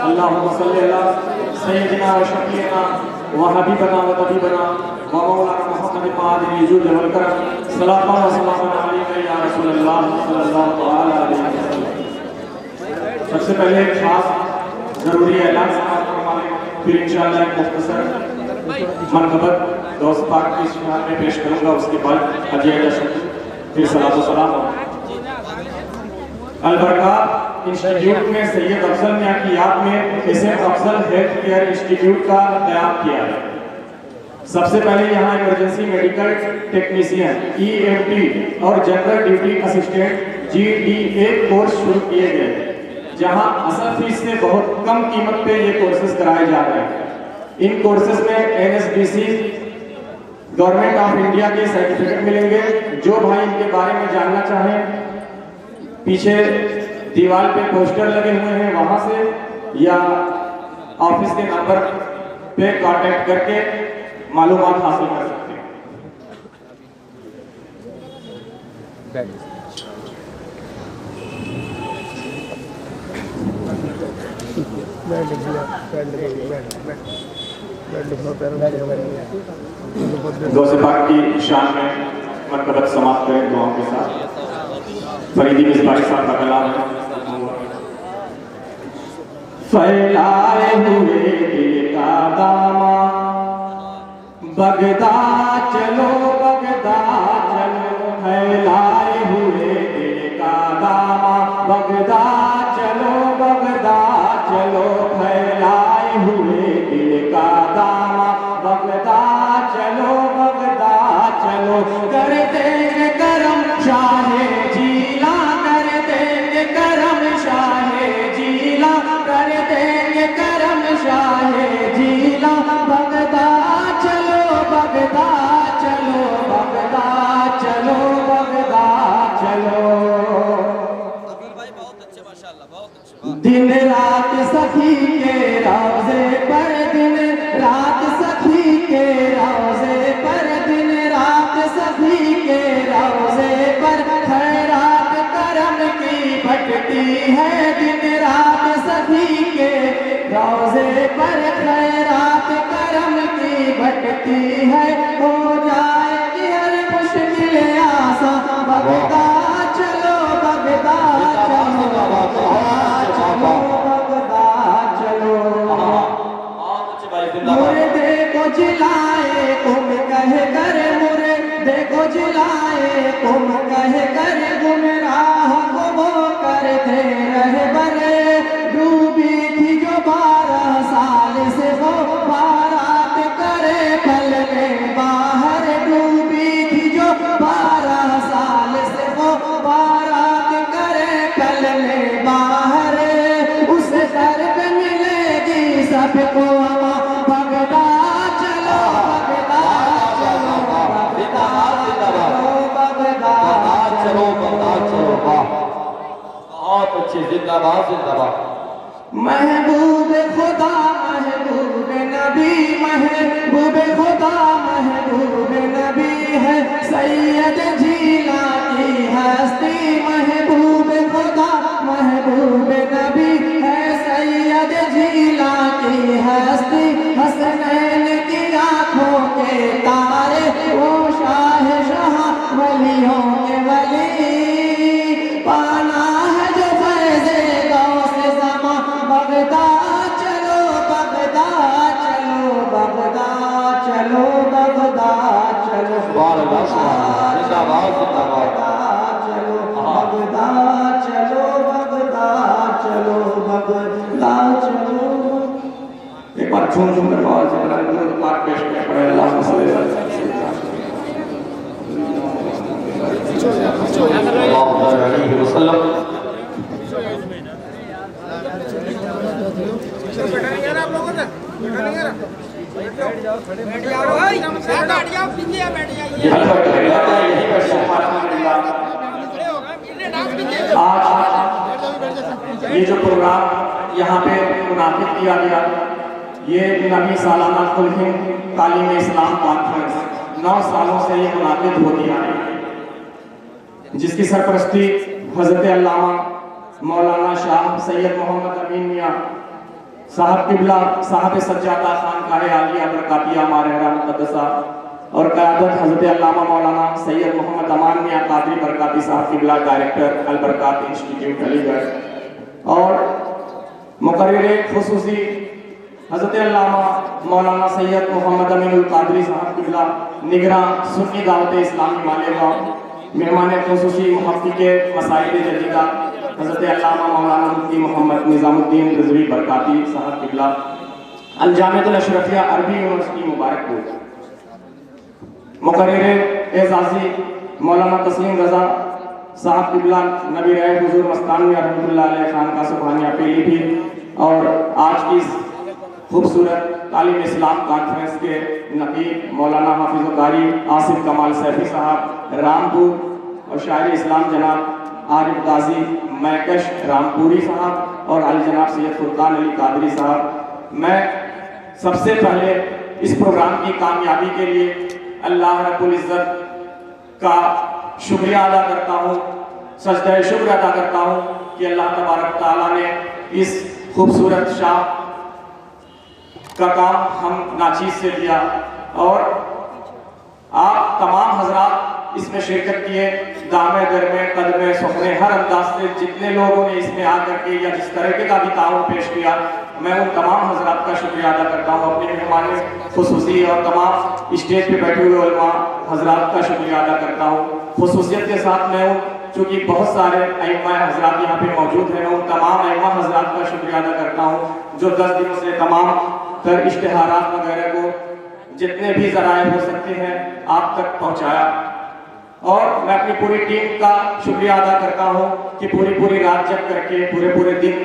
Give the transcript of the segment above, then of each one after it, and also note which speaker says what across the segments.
Speaker 1: अल्लाहुम्मा सल्ली अला सय्यिदिना व शफीना व हबीबना व तबीबना व मौलाना मुहम्मद मादिनी जुल वल करम सल्लल्लाहु अलैहि या रसूलल्लाह सल्लल्लाहु अलैहि वसल्लम। सबसे पहले एक खास ज़रूरी ऐलान समाप्त करवाने, फिर इंशाअल्लाह एक मुख्तसर मनक़बत दोस्त पाक की शिहार में पेश करूँगा। उसके बाद हदिया जश्न, फिर सलातो सलाम। अलबरकात इंस्टीट्यूट में सैयद अफजल मियां की याद में इसे अफजल हेल्थ केयर इंस्टीट्यूट का क़याम किया है। सबसे पहले यहाँ इमरजेंसी मेडिकल टेक्नीशियन EMT और general duty assistant GDA course शुरू किए गए, जहाँ असल फीस से बहुत कम कीमत पे ये कोर्सेज कराए जा रहे हैं। इन कोर्सेज में NSDC गवर्नमेंट ऑफ इंडिया के सर्टिफिकेट मिलेंगे। जो भाई इनके बारे में जानना चाहें, पीछे दीवार पे पोस्टर लगे हुए हैं, वहां से या ऑफिस के नंबर पे कांटेक्ट करके मालूमात हासिल कर सकते हैं। दोस्त पाक की शान में मनक़बत समाप्त करें दुआओं के साथ। फरीदी मिसबाही साहब का कलाम है। फैलाए हुए दिल का दामा बगदाद चलो, बगदाद चलो। फैलाए हुए दिल का दामा बगदाद चलो, बगदाद चलो। फैलाए हुए दिल का दामा बगदाद चलो, बगदाद चलो। कर देंगे करम शाहे जीला, कर देंगे करम शाहे जीला, कर देंगे करम शाहे जीला। बगदाद चलो, बगदाद चलो, बगदाद चलो, बगदाद चलो। दिन रात सखी के रोज़े पर, दिन रात सखी के रोज़े पर, दिन रात सखी के रोज़े पर खैरात करम की भटती है। दिन रात सखी के रोज़े पर खैरात करम की भटती है। हो जाएगी हर मुश्किल आसान। बगदाद चलो, बगदाद चलो, बगदाद चलो, बगदाद चलो। मुर्दे को जिलाए तुम कह कर, मुर्दे को जिलाए तुम कह कर, गुमराह को वो करते रहबर। डूबी थी जो 12 साल से वो बारात करे पल में बाहर। डूबी थी जो 12 साल से वो बारात करे पल में बाहर। उस दर पे मिलेगी सबको बगदाद चलो, बगदाद चलो, बगदाद चलो, बगदाद चलो, बगदाद चलो। बहुत अच्छे, जिंदाबाद जिंदाबाद। महबूब खुदा महबूब नबी, महबूब खुदा महबूब नबी है सैयद जीला की हस्ती। महबूब खुदा महबूब नबी है सैयद जीला की हस्ती। हसनैन की आँखों के तारे, वो शाह जहाँ वलियों के वली। पाना है जो फैज़े गौसे ज़मा। बगदाद चलो, बगदाद चलो, बगदाद चलो, बगदाद चलो। बगदाद चलो, बगदाद चलो, बगदाद चलो, बगदाद चलो। एक बार झूम झूम कर आवाज़ से पाक पेश करना पड़ेगा। अल्लाह आज ये जो प्रोग्राम यहाँ पे मुनाकिद किया गया, ये 9वीं सालाना खुलहिन तालीम इस्लाम कॉन्फ्रेंस 9 सालों से ये मुनाकिद होती आ रही है, जिसकी सरपरस्ती हज़रत अल्लामा मौलाना शाह सैयद मोहम्मद अमीन मियाँ साहब किबला साहब सज्जादा खानकाह आलिया बरकातिया मारहरा मुक़द्दसा और क़यादत हज़रत अल्लामा मौलाना सैयद मोहम्मद अमान मियां कादरी बरकाती साहब किबला डायरेक्टर अल बरकात इंस्टीट्यूट अलीगढ़ और मुकर्रिर खुसूसी हज़रत अल्लामा मौलाना सैयद मोहम्मद अमीनुल कादरी साहब किबला निगरान सुन्नी दावत इस्लामी मालेगांव मेहमान खुसूसी मुहक़्क़िक़ मसाइल जदीदा हज़रत अल्लामा मौलाना मुफ्ती मोहम्मद निज़ामुद्दीन रिज़वी बरकाती साहब किबला अल जामिअतुल अशरफिया अरबी यूनिवर्सिटी मुबारकपुर मुकर्रिर एजाज़ी मौलाना तस्लीम रज़ा साहब किबला नबी रहे हुजूर मस्तानी रहमतुल्लाह अलैह खान का सुबहानिया पीलीभीत और आज की इस खूबसूरत तालीम इस्लाम कॉन्फ्रेंस के नकीब मौलाना हाफिज़ कारी आसिफ कमाल सैफी साहब रामपुर और शायर इस्लाम जनाब आरिफ गाजी मैकश रामपुरी साहब और अल जनाब सैयद फुरकान अली कादरी साहब। मैं सबसे पहले इस प्रोग्राम की कामयाबी के लिए अल्लाह रब्बुल इज़्ज़त का शुक्रिया अदा करता हूँ, सजदा शुक्र अदा करता हूँ कि अल्लाह तबारक ताला ने इस खूबसूरत शाह का काम हम नाचीज से लिया और आप तमाम हजरात इसमें शिरकत किए, दामे दरमे कदमे सुखने हर अंदाज से जितने लोगों ने इसमें आकर के या जिस तरह का भी ताउन पेश किया, मैं उन तमाम हजरात का शुक्रिया अदा करता हूँ। अपने मेहमान खुसूसी और तमाम स्टेज पे बैठे हुए उलमा हजरात का शुक्रिया अदा करता हूँ। खुसूसियत के साथ मैं उन चूँकि बहुत सारे अइम्मा हजरात यहाँ पे मौजूद हैं, मैं उन तमाम अइम्मा हजरात का शुक्रिया अदा करता हूँ जो 10 दिनों से तमाम तर इश्तिहारात वगैरह को जितने भी ज़राए हो सकते हैं आप तक पहुँचाया। और मैं अपनी पूरी टीम का शुक्रिया अदा करता हूँ कि पूरी रात जग करके पूरे दिन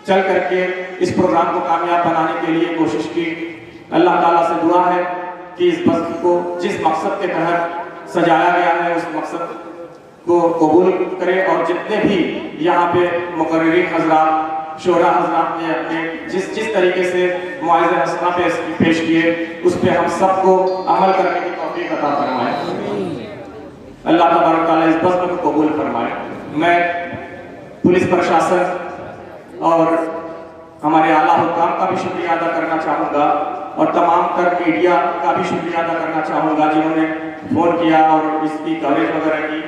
Speaker 1: चल करके इस प्रोग्राम को कामयाब बनाने के लिए कोशिश की। अल्लाह ताला से दुआ है कि इस बस्त को जिस मकसद के तहत सजाया गया है उस मकसद को कबूल करे और जितने भी यहाँ पे मुकर्रिरीन हजरात शोरा हजरात ने अपने जिस तरीके से मुआज़े हसना पेश किए उस पर हम सबको अमल करने की तौफीक अता फरमाए। अल्लाह तबारक तआला इस बज़्म को कबूल फरमाए। मैं पुलिस प्रशासन और हमारे आला हुक्काम का भी शुक्रिया अदा करना चाहूँगा और तमाम तर मीडिया का भी शुक्रिया अदा करना चाहूँगा जिन्होंने फ़ोन किया और इसकी कवरेज वगैरह की।